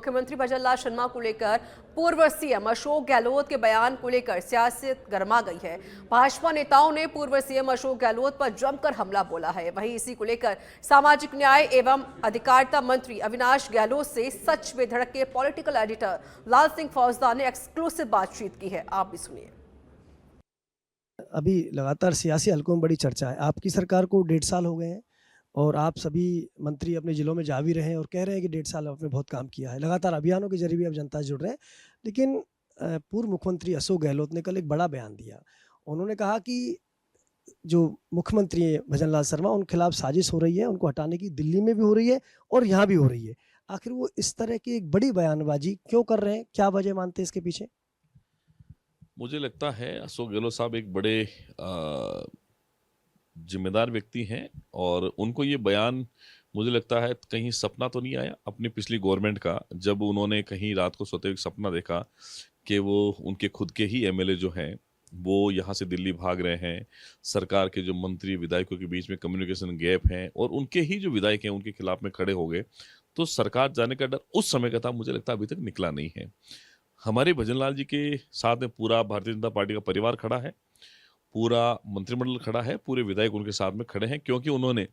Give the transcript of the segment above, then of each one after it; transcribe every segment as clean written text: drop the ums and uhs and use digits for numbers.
मुख्यमंत्री भजनलाल शर्मा को लेकर पूर्व सीएम अशोक गहलोत के बयान को लेकर सियासत गर्मा गई है। भाजपा नेताओं ने पूर्व सीएम अशोक गहलोत पर जमकर हमला बोला है। वहीं इसी को लेकर सामाजिक न्याय एवं अधिकारिता मंत्री अविनाश गहलोत से सच में धड़क के पॉलिटिकल एडिटर लाल सिंह फौजदार ने एक्सक्लूसिव बातचीत की है। आप भी सुनिए। अभी लगातार सियासी हलकों में बड़ी चर्चा है। आपकी सरकार को 1.5 साल हो गए हैं और आप सभी मंत्री अपने जिलों में जा भी रहे हैं और कह रहे हैं कि 1.5 साल आपने बहुत काम किया है। लगातार अभियानों के जरिए भी अब जनता से जुड़ रहे हैं। लेकिन पूर्व मुख्यमंत्री अशोक गहलोत ने कल एक बड़ा बयान दिया। उन्होंने कहा कि जो मुख्यमंत्री हैं भजनलाल शर्मा, उनके खिलाफ साजिश हो रही है, उनको हटाने की दिल्ली में भी हो रही है और यहाँ भी हो रही है। आखिर वो इस तरह की एक बड़ी बयानबाजी क्यों कर रहे हैं? क्या वजह मानते हैं इसके पीछे? मुझे लगता है अशोक गहलोत साहब एक बड़े जिम्मेदार व्यक्ति हैं और उनको ये बयान मुझे लगता है कहीं सपना तो नहीं आया अपनी पिछली गवर्नमेंट का, जब उन्होंने कहीं रात को सोते हुए सपना देखा कि वो उनके खुद के ही एमएलए जो हैं वो यहाँ से दिल्ली भाग रहे हैं, सरकार के जो मंत्री विधायकों के बीच में कम्युनिकेशन गैप है और उनके ही जो विधायक हैं उनके खिलाफ में खड़े हो गए। तो सरकार जाने का डर उस समय का था, मुझे लगता है अभी तक निकला नहीं है। हमारे भजनलाल जी के साथ में पूरा भारतीय जनता पार्टी का परिवार खड़ा है, पूरा मंत्रिमंडल खड़ा है, पूरे विधायक उनके साथ में खड़े हैं, क्योंकि उन्होंने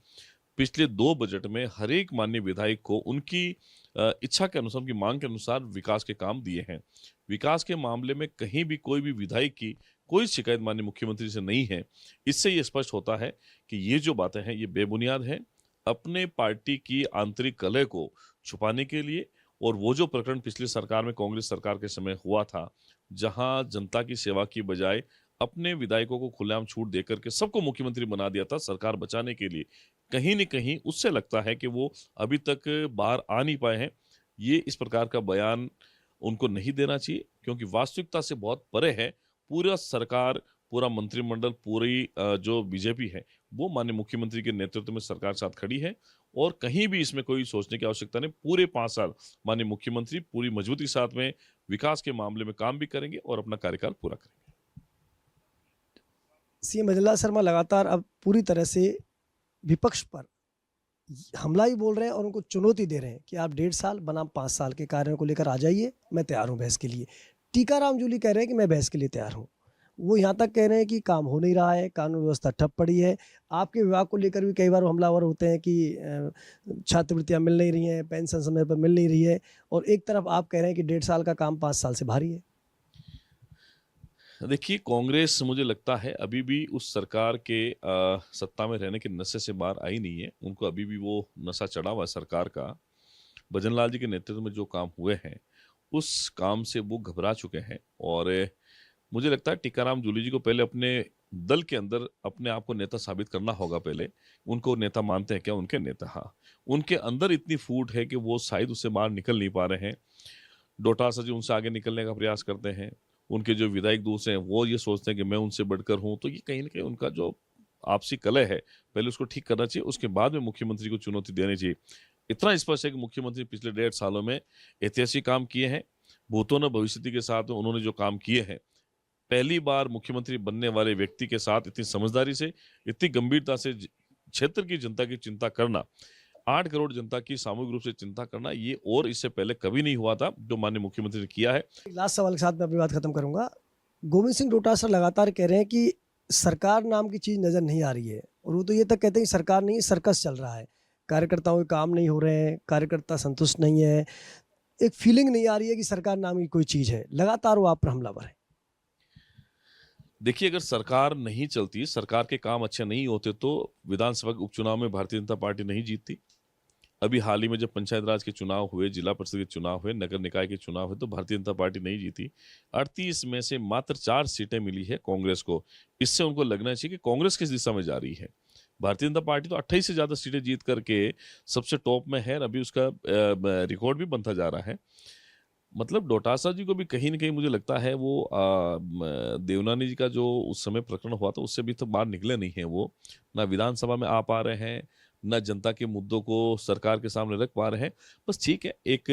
पिछले 2 बजट में हर एक माननीय विधायक को उनकी इच्छा के अनुसार, उनकी मांग के अनुसार विकास के काम दिए हैं। विकास के मामले में कहीं भी कोई भी विधायक की कोई शिकायत माननीय मुख्यमंत्री से नहीं है। इससे ये स्पष्ट होता है कि ये जो बातें हैं ये बेबुनियाद है, अपने पार्टी की आंतरिक कलह को छुपाने के लिए। और वो जो प्रकरण पिछली सरकार में, कांग्रेस सरकार के समय हुआ था, जहां जनता की सेवा की बजाय अपने विधायकों को खुलेआम छूट देकर के सबको मुख्यमंत्री बना दिया था सरकार बचाने के लिए, कहीं न कहीं उससे लगता है कि वो अभी तक बाहर आ नहीं पाए हैं। ये इस प्रकार का बयान उनको नहीं देना चाहिए, क्योंकि वास्तविकता से बहुत परे है। पूरा सरकार, पूरा मंत्रिमंडल, पूरी जो बीजेपी है वो माननीय मुख्यमंत्री के नेतृत्व में सरकार साथ खड़ी है और कहीं भी इसमें कोई सोचने की आवश्यकता नहीं। पूरे 5 साल माननीय मुख्यमंत्री पूरी मजबूती के साथ में विकास के मामले में काम भी करेंगे और अपना कार्यकाल पूरा करेंगे। सीएम भजनलाल शर्मा लगातार अब पूरी तरह से विपक्ष पर हमला ही बोल रहे हैं और उनको चुनौती दे रहे हैं कि आप 1.5 साल बनाम 5 साल के कार्यों को लेकर आ जाइए, मैं तैयार हूं बहस के लिए। टीकाराम जूली कह रहे हैं कि मैं बहस के लिए तैयार हूं। वो यहाँ तक कह रहे हैं कि काम हो नहीं रहा है, कानून व्यवस्था ठप पड़ी है। आपके विभाग को लेकर भी कई बार हमलावर होते हैं कि छात्रवृत्तियां मिल नहीं रही हैं, पेंशन समय पर मिल नहीं रही है, और एक तरफ आप कह रहे हैं कि 1.5 साल का काम 5 साल से भारी है। देखिए, कांग्रेस मुझे लगता है अभी भी उस सरकार के सत्ता में रहने के नशे से बाहर आई नहीं है। उनको अभी भी वो नशा चढ़ा हुआ है सरकार का। भजनलाल जी के नेतृत्व में जो काम हुए हैं उस काम से वो घबरा चुके हैं और मुझे लगता है टीकाराम जूली जी को पहले अपने दल के अंदर अपने आप को नेता साबित करना होगा। पहले उनको नेता मानते हैं क्या? उनके नेता, हाँ, उनके अंदर इतनी फूट है कि वो शायद उससे बाहर निकल नहीं पा रहे हैं। डोटासरा जी उनसे आगे निकलने का प्रयास करते हैं, उनके जो विधायक दूसरे हैं वो ये सोचते हैं कि मैं उनसे बढ़कर हूं। तो ये कहीं ना कहीं उनका जो आपसी कलह है पहले उसको ठीक करना चाहिए, उसके बाद में मुख्यमंत्री को चुनौती देनी चाहिए। इतना स्पष्ट है कि मुख्यमंत्री पिछले 1.5 सालों में ऐतिहासिक काम किए हैं। भूतों न भविष्य के साथ में उन्होंने जो काम किए हैं, पहली बार मुख्यमंत्री बनने वाले व्यक्ति के साथ इतनी समझदारी से, इतनी गंभीरता से क्षेत्र की जनता की चिंता करना, 8 करोड़ जनता की सामूहिक रूप से चिंता करना, ये और इससे पहले कभी नहीं हुआ था जो माननीय मुख्यमंत्री ने किया है। लास्ट सवाल के साथ मैं अपनी बात खत्म करूंगा। गोविंद सिंह डोटासरा लगातार कह रहे हैं कि सरकार नाम की चीज नजर नहीं आ रही है, और वो तो ये तक कहते हैं कि सरकार नहीं, सर्कस चल रहा है, कार्यकर्ताओं के काम नहीं हो रहे हैं, कार्यकर्ता संतुष्ट नहीं है, एक फीलिंग नहीं आ रही है कि सरकार नाम की कोई चीज है। लगातार वो आप पर हमलावर है। देखिए, अगर सरकार नहीं चलती, सरकार के काम अच्छे नहीं होते तो विधानसभा के उपचुनाव में भारतीय जनता पार्टी नहीं जीतती। अभी हाल ही में जब पंचायत राज के चुनाव हुए, जिला परिषद के चुनाव हुए, नगर निकाय के चुनाव हुए, तो भारतीय जनता पार्टी नहीं जीती। 38 में से मात्र 4 सीटें मिली है कांग्रेस को। इससे उनको लगना चाहिए कि कांग्रेस किस दिशा में जा रही है। भारतीय जनता पार्टी तो 28 से ज्यादा सीटें जीत करके सबसे टॉप में है, अभी उसका रिकॉर्ड भी बनता जा रहा है। मतलब डोटासरा जी को भी कहीं न कहीं मुझे लगता है वो देवनानी जी का जो उस समय प्रकरण हुआ था उससे भी तो बाहर निकले नहीं हैं वो। ना विधानसभा में आ पा रहे हैं, ना जनता के मुद्दों को सरकार के सामने रख पा रहे हैं। बस ठीक है, एक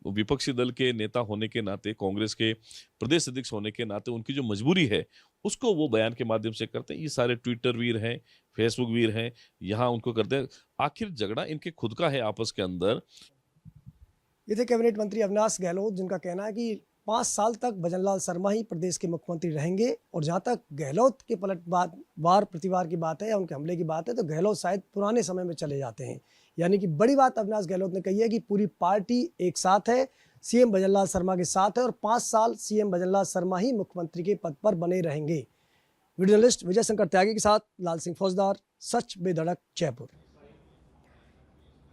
विपक्षी दल के नेता होने के नाते, कांग्रेस के प्रदेश अध्यक्ष होने के नाते उनकी जो मजबूरी है, उसको वो बयान के माध्यम से करते हैं। ये सारे ट्विटर वीर हैं, फेसबुक वीर हैं, यहाँ उनको करते हैं। आखिर झगड़ा इनके खुद का है आपस के अंदर। ये थे कैबिनेट मंत्री अविनाश गहलोत, जिनका कहना है कि 5 साल तक भजनलाल शर्मा ही प्रदेश के मुख्यमंत्री रहेंगे। और जहाँ तक गहलोत के पलटवार प्रतिवार की बात है या उनके हमले की बात है, तो गहलोत शायद पुराने समय में चले जाते हैं। यानी कि बड़ी बात अविनाश गहलोत ने कही है कि पूरी पार्टी एक साथ है, सीएम भजनलाल शर्मा के साथ है और 5 साल सीएम भजनलाल शर्मा ही मुख्यमंत्री के पद पर बने रहेंगे। वीडियो जर्नलिस्ट विजय शंकर त्यागी के साथ लाल सिंह फौजदार, सच बेधड़क, जयपुर।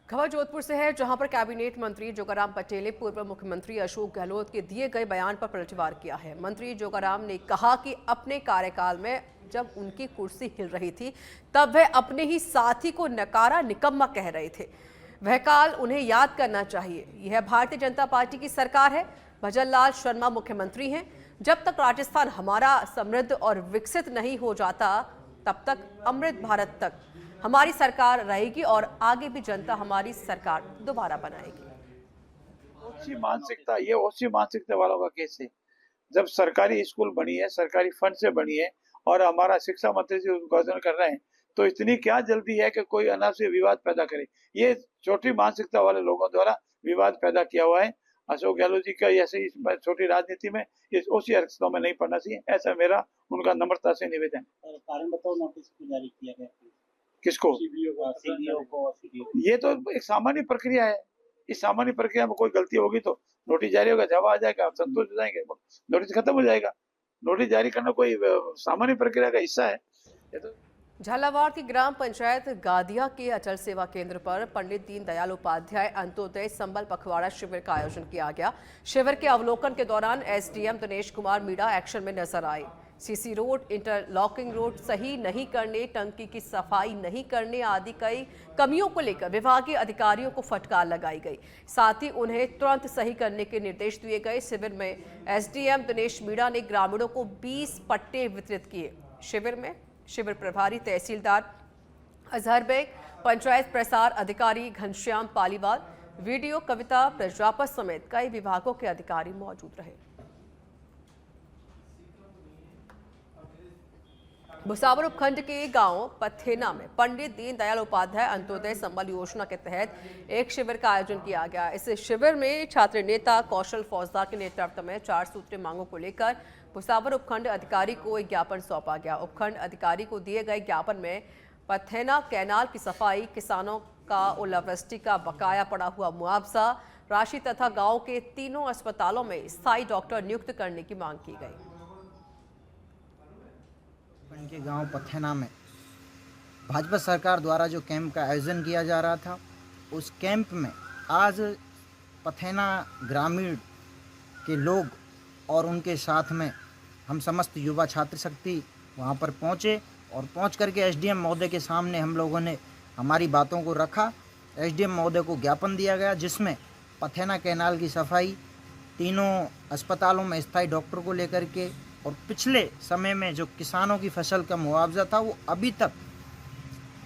खबर जोधपुर से है, जहां पर कैबिनेट मंत्री जोगाराम पटेल ने पूर्व मुख्यमंत्री अशोक गहलोत के दिए गए बयान पर पलटवार किया है। मंत्री जोगाराम ने कहा कि अपने कार्यकाल में जब उनकी कुर्सी हिल रही थी तब वह अपने ही साथी को नकारा निकम्मा कह रहे थे। वह काल उन्हें याद करना चाहिए। यह भारतीय जनता पार्टी की सरकार है, भजनलाल शर्मा मुख्यमंत्री हैं। जब तक राजस्थान हमारा समृद्ध और विकसित नहीं हो जाता तब तक अमृत भारत तक हमारी सरकार रहेगी और आगे भी जनता हमारी सरकार दोबारा बनाएगी। ओसी मानसिकता वालों का केस है। जब सरकारी स्कूल बनी है, सरकारी फंड से बनी है और हमारा शिक्षा मंत्री जी उद्घाटन कर रहे हैं, तो इतनी क्या जल्दी है कि कोई अनावश्यक विवाद पैदा करे। ये छोटी मानसिकता वाले लोगों द्वारा विवाद पैदा किया हुआ है। अशोक गहलोत जी का ऐसे छोटी राजनीति में इस ओसी हरकतों में नहीं पड़ना चाहिए, ऐसा मेरा उनका नम्रता से निवेदन। कारण बताओ, नोटिस जारी किया गया किसको? सीबीओ को। ये तो एक सामान्य प्रक्रिया है। इस सामान्य प्रक्रिया में कोई गलती होगी तो नोटिस जारी होगा, जवाब आ जाएगा, आप संतुष्ट हो जाएंगे, नोटिस खत्म हो जाएगा। नोटिस जारी करना कोई सामान्य प्रक्रिया का हिस्सा है। ये तो झालावाड़ की ग्राम पंचायत गादिया के अटल सेवा केंद्र पर पंडित दीनदयाल उपाध्याय अंत्योदय संबल पखवाड़ा शिविर का आयोजन किया गया। शिविर के अवलोकन के दौरान एसडीएम दिनेश कुमार मीणा एक्शन में नजर आए। सीसी रोड, इंटरलॉकिंग रोड सही नहीं करने, टंकी की सफाई नहीं करने आदि कई कमियों को लेकर विभागीय अधिकारियों को फटकार लगाई गई। साथ ही उन्हें तुरंत सही करने के निर्देश दिए गए। शिविर में एसडीएम दिनेश मीणा ने ग्रामीणों को 20 पट्टे वितरित किए। शिविर में शिविर प्रभारी तहसीलदार अजहर बेग, पंचायत प्रसार अधिकारी घनश्याम पालीवाल, वीडियो कविता प्रजापत समेत कई विभागों के अधिकारी मौजूद रहे। भुसावर उपखंड के गांव पथेना में पंडित दीनदयाल उपाध्याय अंत्योदय संबल योजना के तहत एक शिविर का आयोजन किया गया। इस शिविर में छात्र नेता कौशल फौजदार के नेतृत्व में 4 सूत्रीय मांगों को लेकर भुसावर उपखंड अधिकारी को एक ज्ञापन सौंपा गया। उपखंड अधिकारी को दिए गए ज्ञापन में पथेना कैनाल की सफाई, किसानों का ओलावृष्टि का बकाया पड़ा हुआ मुआवजा राशि तथा गांव के 3 अस्पतालों में स्थायी डॉक्टर नियुक्त करने की मांग की गई। के गांव पथेना में भाजपा सरकार द्वारा जो कैंप का आयोजन किया जा रहा था, उस कैंप में आज पथेना ग्रामीण के लोग और उनके साथ में हम समस्त युवा छात्र शक्ति वहां पर पहुंचे और पहुंच करके एसडीएम महोदय के सामने हम लोगों ने हमारी बातों को रखा। एसडीएम महोदय को ज्ञापन दिया गया, जिसमें पथेना कैनाल की सफाई, 3 अस्पतालों में स्थायी डॉक्टर को लेकर के और पिछले समय में जो किसानों की फसल का मुआवजा था वो अभी तक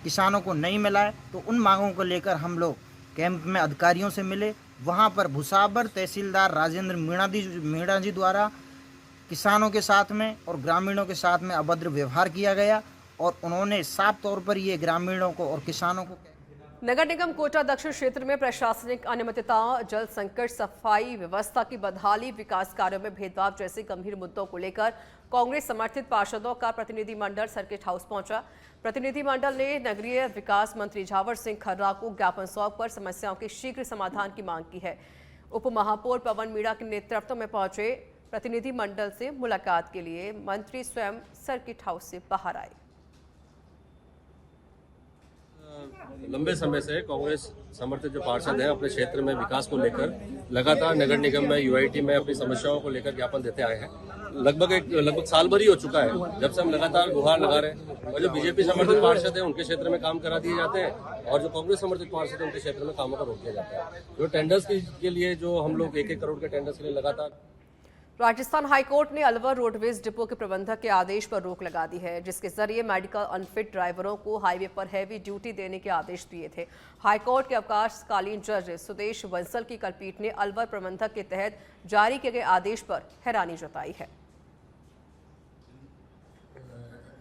किसानों को नहीं मिला है। तो उन मांगों को लेकर हम लोग कैंप में अधिकारियों से मिले। वहाँ पर भुसावर तहसीलदार राजेंद्र मीणा जी द्वारा किसानों के साथ में और ग्रामीणों के साथ में अभद्र व्यवहार किया गया और उन्होंने साफ तौर पर ये ग्रामीणों को और किसानों को। नगर निगम कोटा दक्षिण क्षेत्र में प्रशासनिक अनियमितताओं, जल संकट, सफाई व्यवस्था की बदहाली, विकास कार्यों में भेदभाव जैसे गंभीर मुद्दों को लेकर कांग्रेस समर्थित पार्षदों का प्रतिनिधिमंडल सर्किट हाउस पहुंचा। प्रतिनिधिमंडल ने नगरीय विकास मंत्री झावर सिंह खर्रा को ज्ञापन सौंपकर समस्याओं के शीघ्र समाधान की मांग की है। उप महापौर पवन मीणा के नेतृत्व में पहुंचे प्रतिनिधिमंडल से मुलाकात के लिए मंत्री स्वयं सर्किट हाउस से बाहर आए। लंबे समय से कांग्रेस समर्थित जो पार्षद हैं अपने क्षेत्र में विकास को लेकर लगातार नगर निगम में यूआईटी में अपनी समस्याओं को लेकर ज्ञापन देते आए हैं। लगभग साल भर ही हो चुका है जब से हम लगातार गुहार लगा रहे हैं और जो बीजेपी समर्थित पार्षद हैं उनके क्षेत्र में काम करा दिए जाते हैं और जो कांग्रेस समर्थित पार्षद हैं उनके क्षेत्र में कामों को रोक दिया जाता है। जो टेंडर्स के लिए जो हम लोग 1-1 करोड़ के टेंडर्स के लिए लगातार। राजस्थान हाईकोर्ट ने अलवर रोडवेज डिपो के प्रबंधक के आदेश पर रोक लगा दी है, जिसके जरिए मेडिकल अनफिट ड्राइवरों को हाईवे पर हैवी ड्यूटी देने के आदेश दिए थे। हाईकोर्ट के अवकाशकालीन जज सुदेश बंसल की कलपीठ ने अलवर प्रबंधक के तहत जारी किए गए आदेश पर हैरानी जताई है।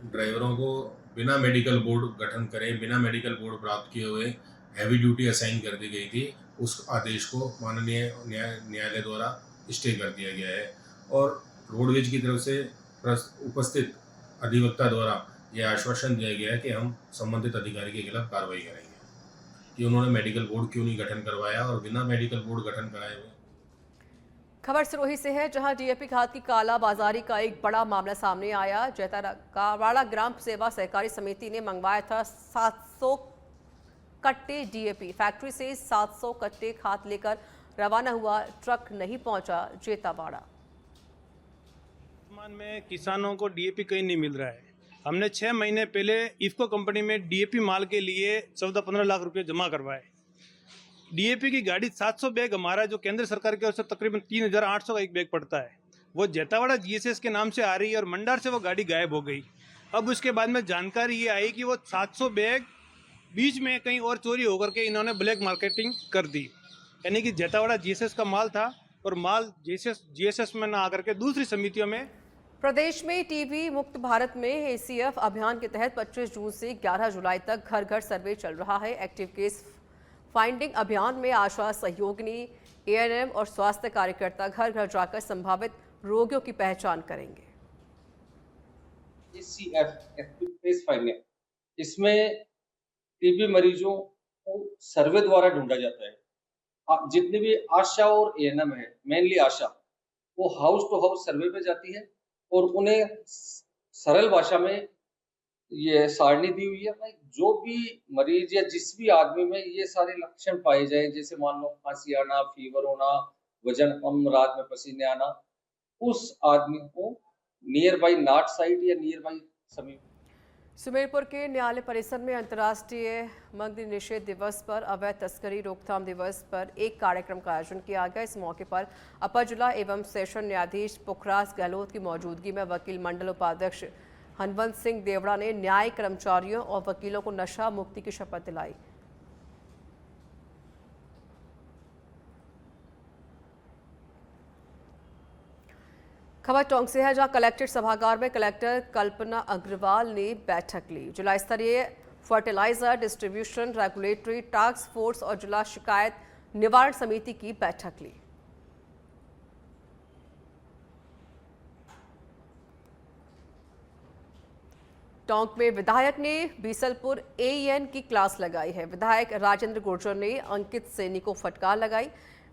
ड्राइवरों को बिना मेडिकल बोर्ड गठन करे, बिना मेडिकल बोर्ड प्राप्त किए हुए हैवी ड्यूटी असाइन कर दी गई थी उस आदेश को माननीय न्यायालय द्वारा स्टे कर दिया गया है और रोडवेज की तरफ से उपस्थित अधिवक्ता द्वारा यह आश्वासन दिया गया है कि हम संबंधित अधिकारी के खिलाफ कार्रवाई करेंगे कि उन्होंने मेडिकल बोर्ड क्यों नहीं गठन करवाया और बिना मेडिकल बोर्ड गठन कराए हुए। खबर सिरोही से है, जहां डीएपी खाद की कालाबाजारी का एक बड़ा मामला सामने आया। जैतावाड़ा ग्राम सेवा सहकारी समिति ने मंगवाया था 700 कट्टे डीएपी। फैक्ट्री से 700 कट्टे खाद लेकर रवाना हुआ, ट्रक नहीं पहुंचा जेतावाड़ा। वर्तमान में किसानों को डीएपी कहीं नहीं मिल रहा है। हमने 6 महीने पहले इफ्को कंपनी में डीएपी माल के लिए 14-15 लाख रुपए जमा करवाए। डीएपी की गाड़ी 700 बैग, हमारा जो केंद्र सरकार की ओर से तकरीबन 3800 का एक बैग पड़ता है, वो जेतावाड़ा जीएसएस के नाम से आ रही है और मंडार से वो गाड़ी गायब हो गई। अब उसके बाद में जानकारी ये आई कि वो 700 बैग बीच में कहीं और चोरी होकर के इन्होंने ब्लैक मार्केटिंग कर दी, यानी कि जेतावाड़ा जीएसएस का माल था और माल जीएसएस में ना आकर के दूसरी समितियों में। प्रदेश में टीबी मुक्त भारत में एसीएफ अभियान के तहत 25 जून से 11 जुलाई तक घर घर सर्वे चल रहा है। एक्टिव केस फाइंडिंग अभियान में आशा सहयोगिनी, एएनएम और स्वास्थ्य कार्यकर्ता घर घर जाकर संभावित रोगियों की पहचान करेंगे। एसीएफ एक्टिव केस फाइंडिंग, इसमें टीबी मरीजों को सर्वे द्वारा ढूंढा जाता है। जितनी भी आशा और एएनएम है, मेनली आशा, वो हाउस टू हाउस सर्वे पे जाती है और उन्हें सरल भाषा में ये सारणी दी हुई है भाई, जो भी मरीज या जिस भी आदमी में ये सारे लक्षण पाए जाए, जैसे मान लो खांसी आना, फीवर होना, वजन कम, रात में पसीने आना, उस आदमी को नियर बाई नाट साइट या नियर बाई समीप। सुमेरपुर के न्यायालय परिसर में अंतर्राष्ट्रीय मद्य निषेध दिवस पर अवैध तस्करी रोकथाम दिवस पर एक कार्यक्रम का आयोजन किया गया। इस मौके पर अपर जिला एवं सेशन न्यायाधीश पुखराज गहलोत की मौजूदगी में वकील मंडल उपाध्यक्ष हनवंत सिंह देवड़ा ने न्याय कर्मचारियों और वकीलों को नशा मुक्ति की शपथ दिलाई। खबर टोंक से है, जहां कलेक्ट्रेट सभागार में कलेक्टर कल्पना अग्रवाल ने बैठक ली। जिला स्तरीय fertiliser distribution regulatory task force और जिला शिकायत निवारण समिति की बैठक ली। टोंक में विधायक ने बीसलपुर एईएन की क्लास लगाई है। विधायक राजेंद्र गुर्जर ने अंकित सैनी को फटकार लगाई।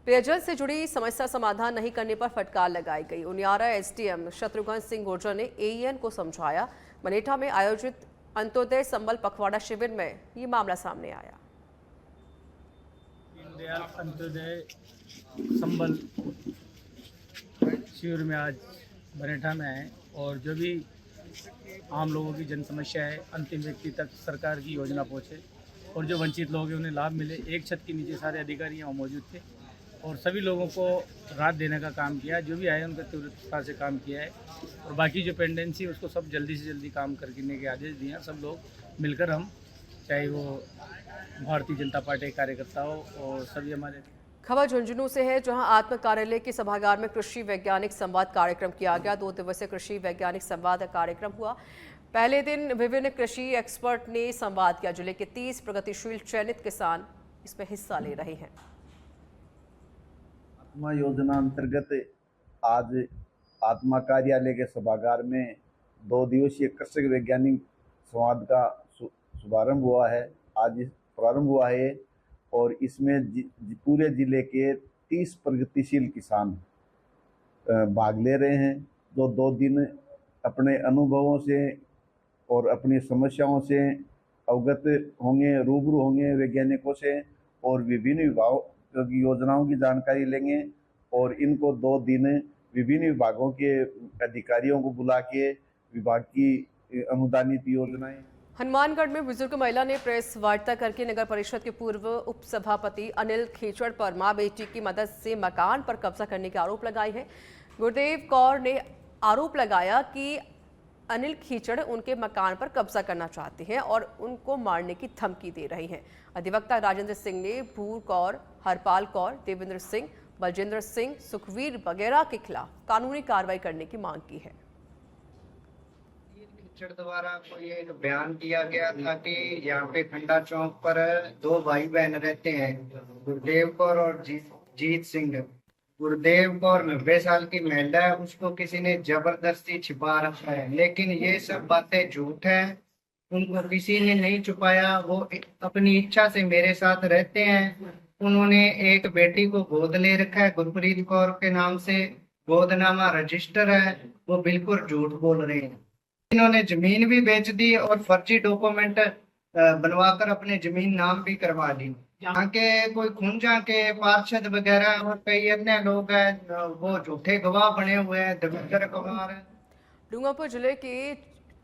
पेयजल से जुड़ी समस्या समाधान नहीं करने पर फटकार लगाई गई। उनियारा एसडीएम शत्रुघ्न सिंह गुर्जर ने एईएन को समझाया। मनेठा में आयोजित अंत्योदय संबल पखवाड़ा शिविर में ये मामला सामने आया। दीनदयाल अंत्योदय संबल शिविर में आज मनेठा में आए और जो भी आम लोगों की जन समस्या है, अंतिम व्यक्ति तक सरकार की योजना पहुँचे और जो वंचित लोग हैं उन्हें लाभ मिले। एक छत के नीचे सारे अधिकारी यहाँ मौजूद थे और सभी लोगों को राहत देने का काम किया। जो भी आए उनका तीव्रता से काम किया है और बाकी जो पेंडेंसी है उसको सब जल्दी से जल्दी काम करने के आदेश दिए हैं। सब लोग मिलकर, हम चाहे वो भारतीय जनता पार्टी के कार्यकर्ता हो और सभी हमारे। खबर झुंझुनू से है, जहां आत्म कार्यालय के सभागार में कृषि वैज्ञानिक संवाद कार्यक्रम किया गया। 2 दिवसीय कृषि वैज्ञानिक संवाद कार्यक्रम हुआ। पहले दिन विभिन्न कृषि एक्सपर्ट ने संवाद किया। जिले के 30 प्रगतिशील चयनित किसान इसमें हिस्सा ले रहे हैं। आत्मा योजना अंतर्गत आज आत्मा कार्यालय के सभागार में 2 दिवसीय कृषि वैज्ञानिक संवाद का शुभारंभ हुआ है। आज प्रारंभ हुआ है और इसमें पूरे जिले के 30 प्रगतिशील किसान भाग ले रहे हैं, जो 2 दिन अपने अनुभवों से और अपनी समस्याओं से अवगत होंगे, रूबरू होंगे वैज्ञानिकों से और विभिन्न विभागों की योजनाओं की जानकारी लेंगे और इनको 2 दिन विभिन्न विभागों के अधिकारियों को बुला के विभाग की अनुदानित योजनाएं। हनुमानगढ़ में बुजुर्ग महिला ने प्रेस वार्ता करके नगर परिषद के पूर्व उपसभापति अनिल खीचड़ पर मां बेटी की मदद से मकान पर कब्जा करने के आरोप लगाए हैं। गुरदेव कौर ने आरोप लगाया कि अनिल खीचड़ उनके मकान पर कब्जा करना चाहते हैं और उनको मारने की धमकी दे रही हैं। अधिवक्ता राजेंद्र सिंह ने भूर कौर, हरपाल कौर, देवेंद्र सिंह, बलजिंदर सिंह, सुखवीर वगैरह के खिलाफ कानूनी कार्रवाई करने की मांग की है। टीचर द्वारा कोई एक बयान दिया गया था कि यहाँ पे खंडा चौक पर 2 भाई बहन रहते हैं, गुरदेव कौर और जीत सिंह। गुरदेव कौर 90 साल की महिला है, उसको किसी ने जबरदस्ती छिपा रखा है, लेकिन ये सब बातें झूठ है। उनको किसी ने नहीं छुपाया, वो अपनी इच्छा से मेरे साथ रहते हैं। उन्होंने एक बेटी को गोद ले रखा है गुरप्रीत कौर के नाम से, गोदनामा रजिस्टर है, वो बिल्कुल झूठ बोल रहे हैं। इन्होंने जमीन भी बेच दी और फर्जी डॉक्यूमेंट बनवाकर अपने जमीन नाम भी करवा दी। यहाँ के कोई खुंजा के पार्षद वगैरह और कई अन्य लोग हैं, वो झूठे गवाह बने हुए हैं, दबिंदर गवाह हैं। डूंगरपुर जिले के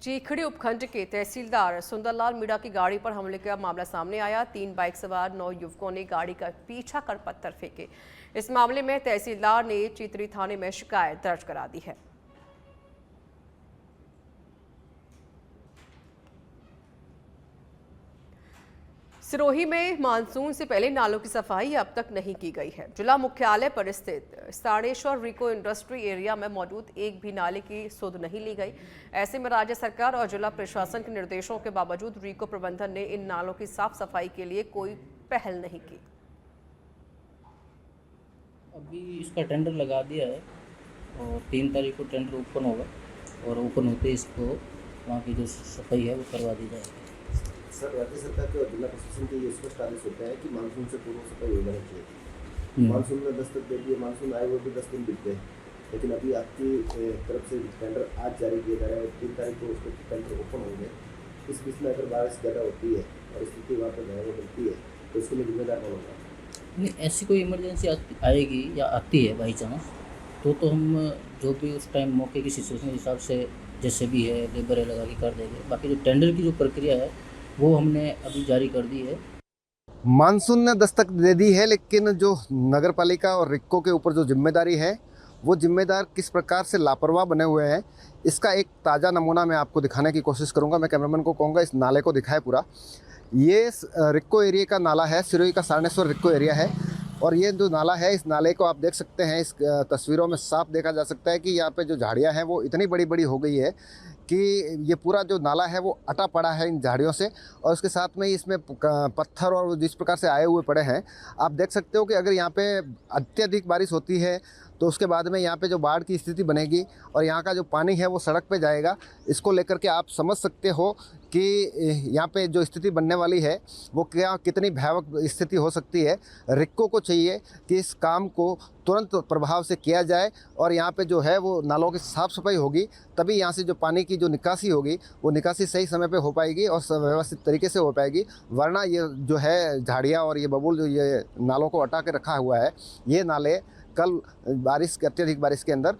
चीखड़ी उपखंड के तहसीलदार सुंदरलाल मीणा की गाड़ी पर हमले का मामला सामने आया। 3 बाइक सवार 9 युवकों ने गाड़ी का पीछा कर पत्थर फेंके। इस मामले में तहसीलदार ने चितरी थाने में शिकायत दर्ज करा दी है। सिरोही में मानसून से पहले नालों की सफाई अब तक नहीं की गई है। जिला मुख्यालय पर स्थित स्थानेश्वर रिको इंडस्ट्री एरिया में मौजूद एक भी नाले की सुध नहीं ली गई। ऐसे में राज्य सरकार और जिला प्रशासन के निर्देशों के बावजूद रिको प्रबंधन ने इन नालों की साफ सफाई के लिए कोई पहल नहीं की। अभी इसका टेंडर लगा दिया है और 3 तारीख को टेंडर ओपन होगा और ओपन होते इसको वहाँ की जो सफाई है वो करवा दी जाएगी। सर, राज्य सरकार के और जिला प्रशासन के ये स्पष्ट आदेश होता है कि मानसून से पूर्व सफाई हो जानी चाहिए। मानसून में 10 तक दे दिए, मानसून आए हुए भी 10 दिन बीत गए, लेकिन अभी आपकी तरफ से टेंडर आज जारी किया जा रहा है और 3 तारीख को उसके टेंडर ओपन होंगे। इस बीच में अगर बारिश ज़्यादा होती है और स्थिति वहाँ पर भयावह बनती है तो इसके लिए जिम्मेदार कौन होगा? नहीं, ऐसी कोई इमरजेंसी आएगी या आती है बाई चांस तो हम जो भी उस टाइम मौके की सिचुएशन के हिसाब से जैसे भी है लेबर लगा के कर देंगे। बाकी जो टेंडर की जो प्रक्रिया है वो हमने अभी जारी कर दी है। मानसून ने दस्तक दे दी है, लेकिन जो नगर पालिका और रिक्को के ऊपर जो जिम्मेदारी है वो जिम्मेदार किस प्रकार से लापरवाह बने हुए हैं, इसका एक ताज़ा नमूना मैं आपको दिखाने की कोशिश करूंगा। मैं कैमरामैन को कहूँगा इस नाले को दिखाए पूरा। ये रिक्को एरिया का नाला है, सिरोही का स्थानेश्वर रिक्को एरिया है और ये जो नाला है, इस नाले को आप देख सकते हैं, इस तस्वीरों में साफ देखा जा सकता है कि यहाँ पे जो झाड़ियाँ हैं वो इतनी बड़ी बड़ी हो गई है कि ये पूरा जो नाला है वो अटा पड़ा है इन झाड़ियों से और उसके साथ में ही इसमें पत्थर और जिस प्रकार से आए हुए पड़े हैं। आप देख सकते हो कि अगर यहाँ पे अत्यधिक बारिश होती है तो उसके बाद में यहाँ पे जो बाढ़ की स्थिति बनेगी और यहाँ का जो पानी है वो सड़क पे जाएगा। इसको लेकर के आप समझ सकते हो कि यहाँ पे जो स्थिति बनने वाली है वो कितनी भयावह स्थिति हो सकती है। रिक्को को चाहिए कि इस काम को तुरंत प्रभाव से किया जाए और यहाँ पे जो है वो नालों की साफ़ सफाई होगी, तभी यहाँ से जो पानी की जो निकासी होगी वो निकासी सही समय पे हो पाएगी और व्यवस्थित तरीके से हो पाएगी। वरना ये जो है झाड़ियाँ और ये बबूल जो ये नालों को हटा के रखा हुआ है, ये नाले कल बारिश के अत्यधिक बारिश के अंदर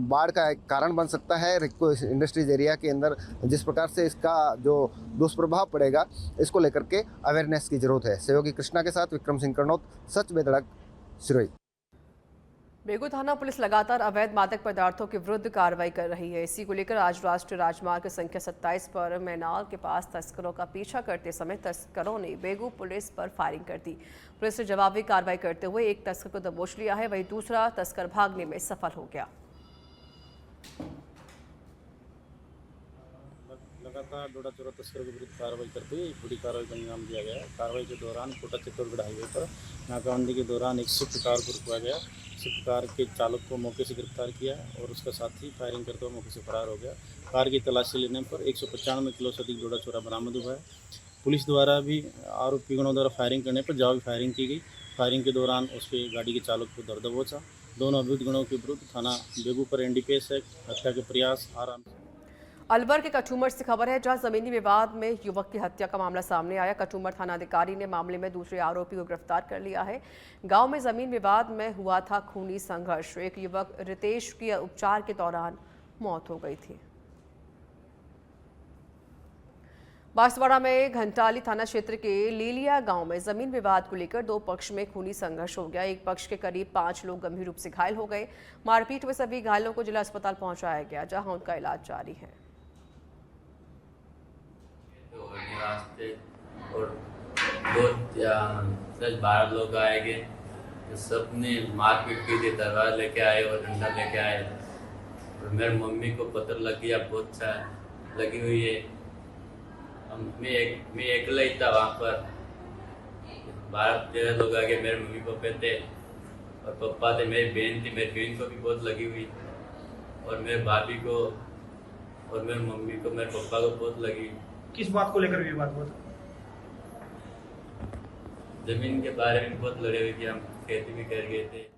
बाढ़ का एक कारण बन सकता है। रिक्को इंडस्ट्रीज एरिया के अंदर जिस प्रकार से इसका जो दुष्प्रभाव पड़ेगा, इसको लेकर के अवेयरनेस की जरूरत है। सहयोगी कृष्णा के साथ विक्रम सिंह कर्नौत, सच बेधड़क, सिरोही। बेगू थाना पुलिस लगातार अवैध मादक पदार्थों के विरुद्ध कार्रवाई कर रही है। इसी को लेकर आज राष्ट्रीय राजमार्ग संख्या 27 पर मैनाल के पास तस्करों का पीछा करते समय तस्करों ने बेगू पुलिस पर फायरिंग कर दी। पुलिस ने जवाबी कार्रवाई करते हुए एक तस्कर को दबोच लिया है, वहीं दूसरा तस्कर भागने में सफल हो गया। लगातार डोडा चोरा तस्करों के विरुद्ध कार्रवाई करते हुए एक बड़ी कार्रवाई को अंजाम दिया गया। कार्रवाई के दौरान कोटा चित्तौड़गढ़ हाईवे पर नाकाबंदी के दौरान एक स्विफ्ट कार को रुकवाया गया। स्विफ्ट कार के चालक को मौके से गिरफ्तार किया और उसका साथी फायरिंग करते हुए मौके से फरार हो गया। कार की तलाशी लेने पर 195 किलो से अधिक डोडा चोरा बरामद हुआ है। पुलिस द्वारा भी आरोपीगणों द्वारा फायरिंग करने पर जवाबी फायरिंग की गई। फायरिंग के दौरान उसके गाड़ी के चालक को दर्द दबोचा। दोनों अभियुक्त गणों के विरुद्ध थाना बेगू पर NDPS एक्ट, हत्या के प्रयास, आराम। अलवर के कठूमर से खबर है, जहां जमीनी विवाद में युवक की हत्या का मामला सामने आया। कठूमर थानाधिकारी ने मामले में दूसरे आरोपी को गिरफ्तार कर लिया है। गांव में जमीन विवाद में हुआ था खूनी संघर्ष। एक युवक रितेश की उपचार के दौरान मौत हो गई थी। बांसवाड़ा में घंटाली थाना क्षेत्र के लीलिया गांव में जमीन विवाद को लेकर 2 पक्ष में खूनी संघर्ष हो गया। एक पक्ष के करीब 5 लोग गंभीर रूप से घायल हो गए। मारपीट में सभी घायलों को जिला अस्पताल पहुंचाया गया, जहां उनका इलाज जारी है। और 12 लोग आएंगे तो सबने मारपीट की थी, तलवार लेके आए और डंडा लेके आए और मेरी मम्मी को पत्थर लग गया बहुत सा। लगी हुई है। मैं अकेला ही था वहाँ पर, 12-13 लोग आगे मेरे मम्मी पापा थे और पापा थे, मेरी बहन थी, मेरी बहन को भी बहुत लगी हुई और मेरे भाभी को और मेरी मम्मी को, मेरे पापा को बहुत लगी। किस बात को लेकर विवाद हुआ था? जमीन के बारे में बहुत लड़े हुए कि हम खेती भी कर गए थे।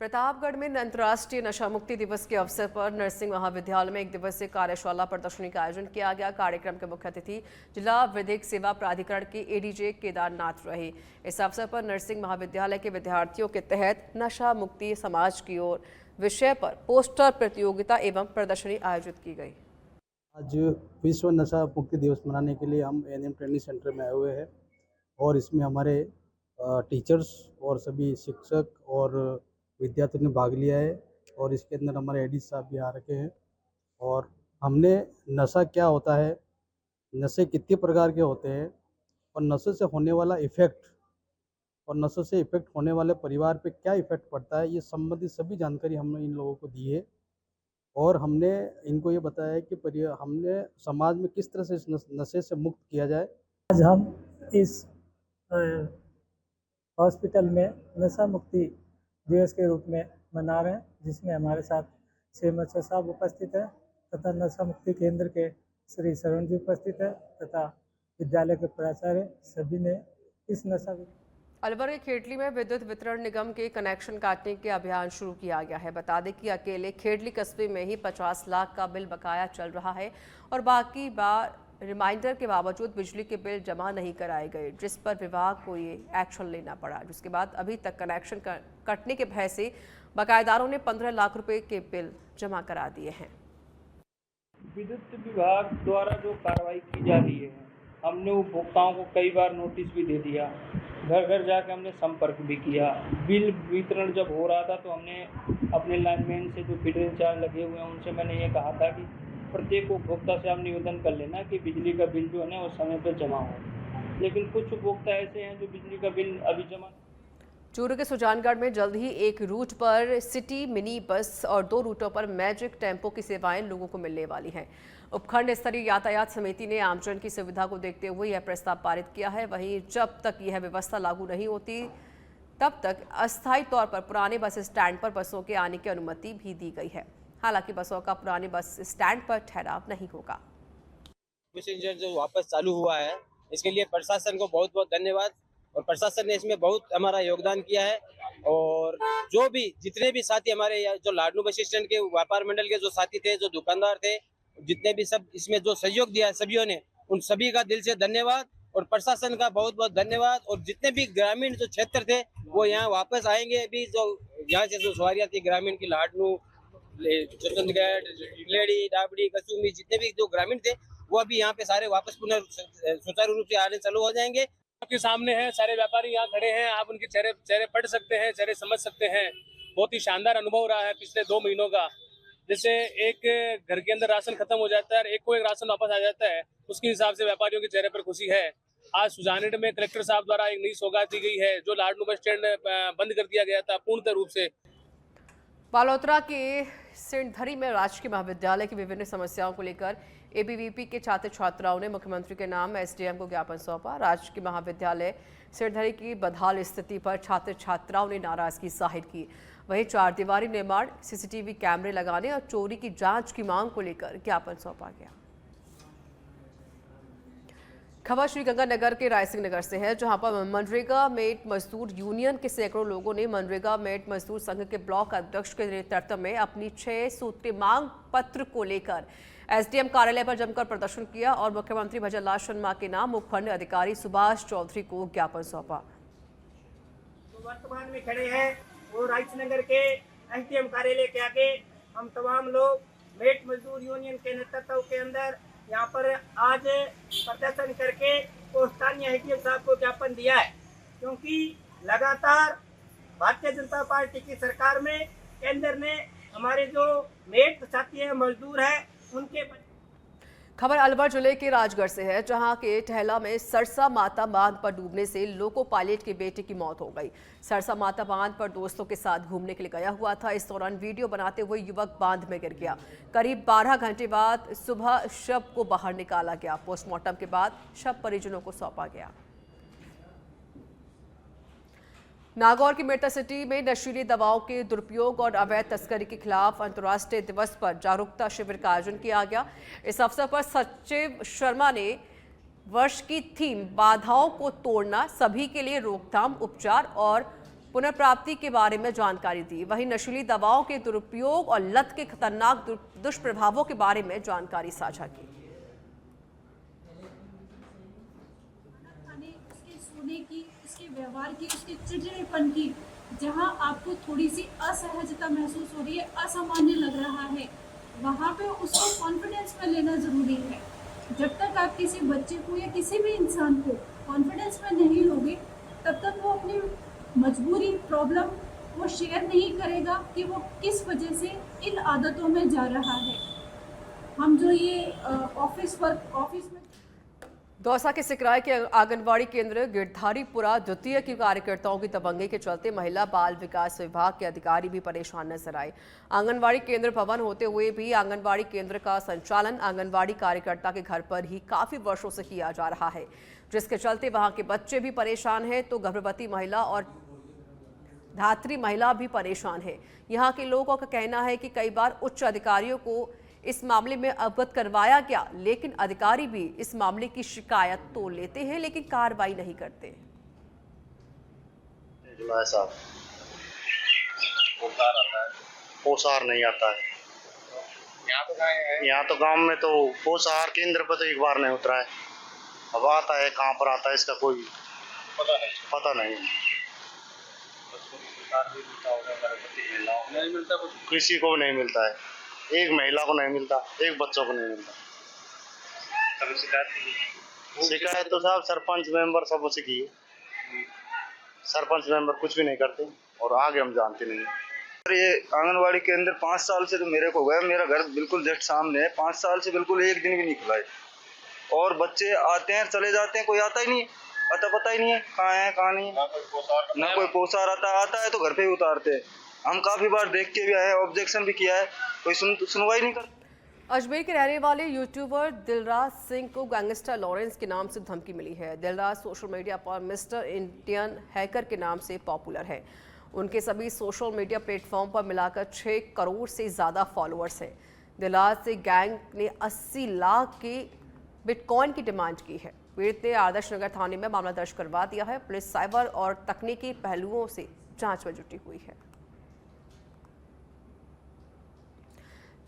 प्रतापगढ़ में अंतर्राष्ट्रीय नशा मुक्ति दिवस के अवसर पर नर्सिंग महाविद्यालय में 1 दिवसीय कार्यशाला प्रदर्शनी का आयोजन किया गया। कार्यक्रम के मुख्य अतिथि जिला विधिक सेवा प्राधिकरण के एडीजे केदारनाथ रहे। इस अवसर पर नर्सिंग महाविद्यालय के विद्यार्थियों के तहत नशा मुक्ति समाज की ओर विषय पर पोस्टर प्रतियोगिता एवं प्रदर्शनी आयोजित की गई। आज विश्व नशा मुक्ति दिवस मनाने के लिए हम एएनएम ट्रेनिंग सेंटर में आए हुए हैं और इसमें हमारे टीचर्स और सभी शिक्षक और विद्यार्थियों ने भाग लिया है और इसके अंदर हमारे एडी साहब भी आ रखे हैं और हमने नशा क्या होता है, नशे कितने प्रकार के होते हैं और नशे से होने वाला इफ़ेक्ट और नशे से इफ़ेक्ट होने वाले परिवार पे क्या इफ़ेक्ट पड़ता है, ये संबंधित सभी जानकारी हमने इन लोगों को दी है और हमने इनको ये बताया है कि हमने समाज में किस तरह से इस नशे से मुक्त किया जाए। आज हम इस हॉस्पिटल में नशा मुक्ति दिवस के रूप में मना रहे हैं, जिसमें हमारे साथ श्रीमती सर साहब उपस्थित हैं तथा नशा मुक्ति केंद्र के श्री शरण जी उपस्थित है तथा विद्यालय के प्राचार्य सभी ने इस नशा। अलवर के खेडली में विद्युत वितरण निगम के कनेक्शन काटने के अभियान शुरू किया गया है। बता दें कि अकेले खेडली कस्बे में ही 50 लाख का बिल बकाया चल रहा है और बाकी बार रिमाइंडर के बावजूद बिजली के बिल जमा नहीं कराए गए, जिस पर विभाग को ये एक्शन लेना पड़ा, जिसके बाद अभी तक कनेक्शन कटने के भय से बकायेदारों ने 15 लाख रुपए के बिल जमा करा दिए हैं। विद्युत विभाग द्वारा जो कार्रवाई की जा रही है, हमने उपभोक्ताओं को कई बार नोटिस भी दे दिया, घर घर जाकर हमने संपर्क भी किया। बिल वितरण जब हो रहा था तो हमने अपने लाइनमैन से जो फीडर इंचार्ज लगे हुए हैं उनसे मैंने ये कहा था कि प्रत्येक उपभोक्ता से आप निवेदन कर लेना कि बिजली का बिल जो है ना वो समय पर जमा हो, लेकिन कुछ उपभोक्ता ऐसे हैं जो बिजली का बिल अभी जमा। चूरू के सुजानगढ़ में जल्द ही एक रूट पर सिटी मिनी बस और 2 रूटों पर मैजिक टेम्पो की सेवाएं लोगों को मिलने वाली हैं। उपखंड स्तरीय यातायात समिति ने आमजन की सुविधा को देखते हुए यह प्रस्ताव पारित किया है। वहीं जब तक यह व्यवस्था लागू नहीं होती तब तक अस्थायी तौर पर पुराने बस स्टैंड पर बसों के आने की अनुमति भी दी गई है। हालांकि बसों का पुराने बस स्टैंड पर ठहराव नहीं होगा। पैसेंजर जो वापस चालू हुआ है इसके लिए प्रशासन को बहुत बहुत धन्यवाद और प्रशासन ने इसमें बहुत हमारा योगदान किया है और जो भी जितने भी साथी हमारे जो लाडनू बस स्टैंड के व्यापार मंडल के जो साथी थे, जो दुकानदार थे, जितने भी सब इसमें जो सहयोग दिया सभी ने, उन सभी का दिल से धन्यवाद और प्रशासन का बहुत बहुत धन्यवाद। और जितने भी ग्रामीण जो क्षेत्र थे वो यहाँ वापस आएंगे। अभी जो यहाँ से जो सवारियाँ थी ग्रामीण की, लाडनू, चंदगढ़, लेडी, डाबड़ी, कसूमी, जितने भी जो ग्रामीण थे वो अभी यहाँ पे सारे वापस पुनः सुचारू रूप से आने चालू हो जाएंगे। आपके सामने हैं सारे व्यापारी यहाँ खड़े हैं, आप उनके चेहरे पढ़ सकते हैं, चेहरे समझ सकते हैं। बहुत ही शानदार अनुभव रहा है पिछले 2 महीनों का। जैसे एक घर के अंदर राशन खत्म हो जाता है और एक को एक राशन वापस आ जाता है, उसके हिसाब से व्यापारियों के चेहरे पर खुशी है। आज सुजानगढ़ में कलेक्टर साहब द्वारा एक नई सौगात दी गई है। जो लाडनू बस स्टैंड बंद कर दिया गया था पूर्णतः रूप से। बालोतरा के सिंधरी में राजकीय महाविद्यालय की विभिन्न समस्याओं को लेकर एबीवीपी के छात्र छात्राओं ने मुख्यमंत्री के नाम एसडीएम को ज्ञापन सौंपा। राजकीय महाविद्यालय सिंधरी की बदहाल स्थिति पर छात्र छात्राओं ने नाराजगी जाहिर की। वहीं 4 दीवारी निर्माण, सीसीटीवी कैमरे लगाने और चोरी की जांच की मांग को लेकर ज्ञापन सौंपा गया। खबर श्रीगंगानगर के रायसिंह नगर से है, जहां पर मनरेगा मेट मजदूर यूनियन के सैकड़ों लोगों ने मनरेगा मेट मजदूर संघ के ब्लॉक अध्यक्ष के नेतृत्व में अपनी 6 सूत्रीय मांग पत्र को लेकर एसडीएम कार्यालय पर जमकर प्रदर्शन किया और मुख्यमंत्री भजनलाल शर्मा के नाम उपखंड अधिकारी सुभाष चौधरी को ज्ञापन सौंपा। तो वर्तमान में खड़े हैं वो रायसिंह नगर के एसडीएम कार्यालय के आगे। हम तमाम लोग मेट मजदूर यूनियन के नेतृत्व के अंदर यहाँ पर आज प्रदर्शन करके स्थानीय एसडीएम साहब को ज्ञापन दिया है, क्योंकि लगातार भारतीय जनता पार्टी की सरकार में केंद्र ने हमारे जो मेट साथी है, मजदूर है, उनके खबर अलवर जिले के राजगढ़ से है, जहां के टहला में सरसा माता बांध पर डूबने से लोको पायलट के बेटे की मौत हो गई। सरसा माता बांध पर दोस्तों के साथ घूमने के लिए गया हुआ था। इस दौरान वीडियो बनाते हुए युवक बांध में गिर गया। करीब 12 घंटे बाद सुबह शव को बाहर निकाला गया। पोस्टमार्टम के बाद शव परिजनों को सौंपा गया। नागौर की मेटा सिटी में नशीली दवाओं के दुरुपयोग और अवैध तस्करी के खिलाफ अंतर्राष्ट्रीय दिवस पर जागरूकता शिविर का आयोजन किया गया। इस अवसर पर सचिव शर्मा ने वर्ष की थीम बाधाओं को तोड़ना, सभी के लिए रोकथाम, उपचार और पुनर्प्राप्ति के बारे में जानकारी दी। वहीं नशीली दवाओं के दुरुपयोग और लत के खतरनाक दुष्प्रभावों के बारे में जानकारी साझा की। उसके व्यवहार की, उसके चिड़चिड़ेपन की, जहां आपको थोड़ी सी असहजता महसूस हो रही है, असामान्य लग रहा है, वहां पे उसको कॉन्फिडेंस में लेना ज़रूरी है। जब तक आप किसी बच्चे को या किसी भी इंसान को कॉन्फिडेंस में नहीं लोगे, तब तक वो अपनी मजबूरी, प्रॉब्लम वो शेयर नहीं करेगा कि वो किस वजह से इन आदतों में जा रहा है। हम जो ये ऑफिस में दौसा के सिकराय के आंगनवाड़ी केंद्र गिरधारीपुरा द्वितीय की कार्यकर्ताओं की दबंगी के चलते महिला बाल विकास विभाग के अधिकारी भी परेशान नजर आए। आंगनवाड़ी केंद्र भवन होते हुए भी आंगनवाड़ी केंद्र का संचालन आंगनवाड़ी कार्यकर्ता के घर पर ही काफी वर्षों से किया जा रहा है, जिसके चलते वहां के बच्चे भी परेशान हैं तो गर्भवती महिला और धात्री महिला भी परेशान है। यहाँ के लोगों का कहना है कि कई बार उच्च अधिकारियों को इस मामले में अवगत करवाया गया, लेकिन अधिकारी भी इस मामले की शिकायत तो लेते हैं लेकिन कार्रवाई नहीं करते। पोषाहार नहीं आता है यहाँ तो गांव में तो पोषाहार केंद्र पर तो एक बार नहीं उतरा है। अब आता है, कहाँ पर आता है इसका कोई पता नहीं। किसी को नहीं मिलता है, एक महिला को नहीं मिलता, एक बच्चों को नहीं मिलता। शिकायत तो साहब सरपंच मेंबर सब उसे की है। सरपंच मेंबर कुछ भी नहीं करते और आगे हम जानते नहीं। ये आंगनवाड़ी के अंदर 5 साल से तो मेरे को गया, मेरा घर बिल्कुल जस्ट सामने है। 5 साल से बिल्कुल एक दिन भी नहीं खुला है और बच्चे आते हैं चले जाते हैं, कोई आता ही नहीं, पता ही नहीं है कहाँ है कहाँ नहीं। ना कोई पोषाहार आता है तो घर पे ही उतारते हैं। हम काफी बार देख के भी आए, ऑब्जेक्शन भी किया है, कोई सुनवाई नहीं करता। अजमेर के रहने वाले यूट्यूबर दिलराज सिंह को गैंगस्टर लॉरेंस के नाम से धमकी मिली है। दिलराज सोशल मीडिया पर मिस्टर इंडियन हैकर के नाम से पॉपुलर है। उनके सभी सोशल मीडिया प्लेटफॉर्म पर मिलाकर 6 करोड़ से ज़्यादा फॉलोअर्स हैं। दिलराज से गैंग ने 80 लाख के बिटकॉइन की डिमांड की है। पीड़ित ने आदर्श नगर थाने में मामला दर्ज करवा दिया है। पुलिस साइबर और तकनीकी पहलुओं से जाँच में जुटी हुई है।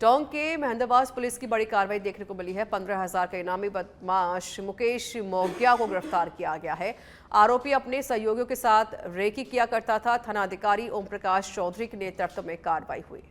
टोंक के मेहंदाबाद पुलिस की बड़ी कार्रवाई देखने को मिली है। 15,000 का इनामी बदमाश मुकेश मोगिया को गिरफ्तार किया गया है। आरोपी अपने सहयोगियों के साथ रेकी किया करता था। थानाधिकारी ओम प्रकाश चौधरी के नेतृत्व में कार्रवाई हुई।